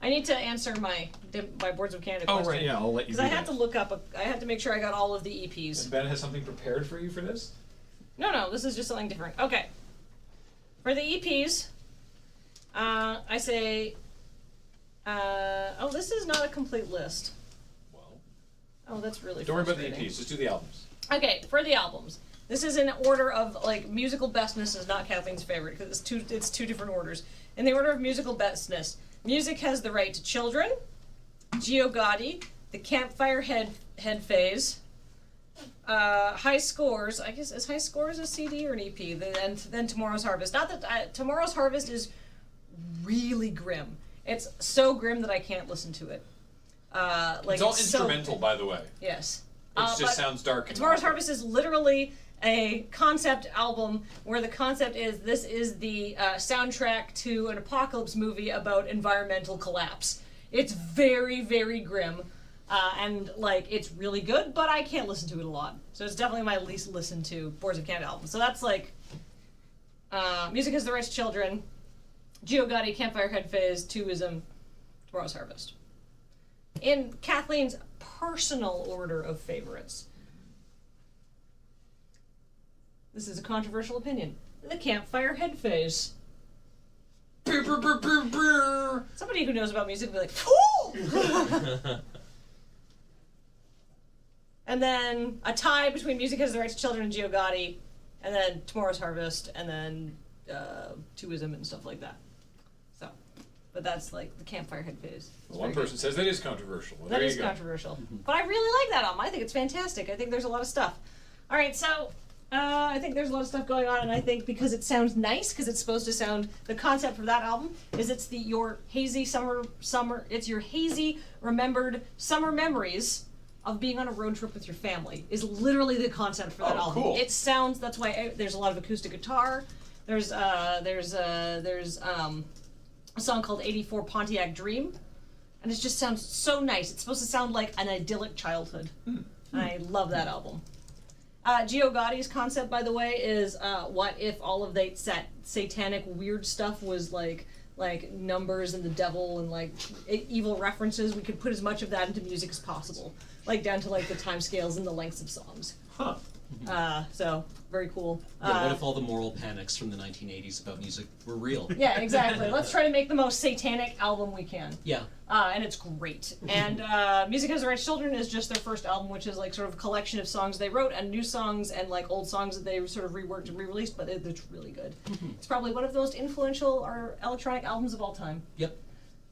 I need to answer my Boards of Canada question. Oh, right, yeah, I'll let you do that. Because I had to look up, I had to make sure I got all of the EPs. And Ben has something prepared for you for this? No, this is just something different. Okay. For the EPs, I say, oh, this is not a complete list. Well. Oh, that's really Don't worry about the frustrating. EPs, just do the albums. Okay, for the albums. This is in order of, like, musical bestness is not Kathleen's favorite, because it's two different orders. In the order of musical bestness, Music Has the Right to Children, Gio Gotti, The Campfire Head Phase, High Scores, I guess, is High Scores a CD or an EP? And then Tomorrow's Harvest. Not that, Tomorrow's Harvest is really grim. It's so grim that I can't listen to it. Like, it's all instrumental, by the way. Yes. It just sounds dark. Tomorrow's Harvest is literally a concept album where the concept is this is the soundtrack to an apocalypse movie about environmental collapse. It's very, very grim, and like it's really good, but I can't listen to it a lot. So it's definitely my least listened to Boards of Canada album. So that's like Music Has the Right to Children, Gio Gotti, Campfire Head Phase, Twoism, Tomorrow's Harvest. In Kathleen's personal order of favorites. This is a controversial opinion. The Campfire Head Phase. Somebody who knows about music will be like, "Ooh!" And then a tie between Music Has the Right to Children and Gio Gotti, and then Tomorrow's Harvest, and then Twoism and stuff like that. So, but that's like the Campfire Head Phase. Well, one person says that is controversial. Well, that is controversial. But I really like that album. I think it's fantastic. I think there's a lot of stuff. All right, so I think there's a lot of stuff going on, and I think because it sounds nice, because it's supposed to sound, the concept for that album is it's your hazy it's your hazy remembered summer memories of being on a road trip with your family is literally the concept for that album. Cool. It sounds, that's why there's a lot of acoustic guitar. There's a song called 84 Pontiac Dream, and it just sounds so nice. It's supposed to sound like an idyllic childhood. And I love that album. Gio Gotti's concept, by the way, is what if all of that satanic weird stuff was like numbers and the devil and like evil references. We could put as much of that into music as possible, like down to like the time scales and the lengths of songs. Huh. So very cool. Yeah, what if all the moral panics from the 1980s about music were real? Yeah, exactly. Let's try to make the most satanic album we can. Yeah. And it's great. And Music Has the Right to Children is just their first album, which is like sort of a collection of songs they wrote and new songs and like old songs that they sort of reworked and re-released, but it's really good. It's probably one of the most influential or electronic albums of all time. Yep.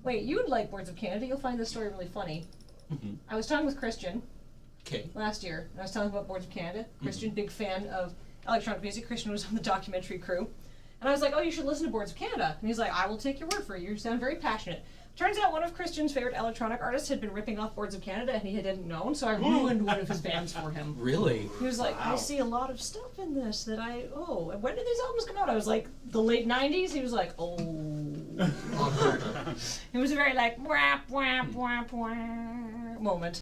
Wait, you would like Boards of Canada. You'll find this story really funny. I was talking with Christian last year, and I was telling him about Boards of Canada. Christian, big fan of electronic music. Christian was on the documentary crew. And I was like, oh, you should listen to Boards of Canada. And he's like, I will take your word for it. You sound very passionate. Turns out one of Christian's favorite electronic artists had been ripping off Boards of Canada, and he hadn't known, so I ruined one of his bands for him. Really? He was like, I see a lot of stuff in this that and when did these albums come out? I was like, the late 90s? He was like, oh. It was a very like, whap, whap, whap, whap moment.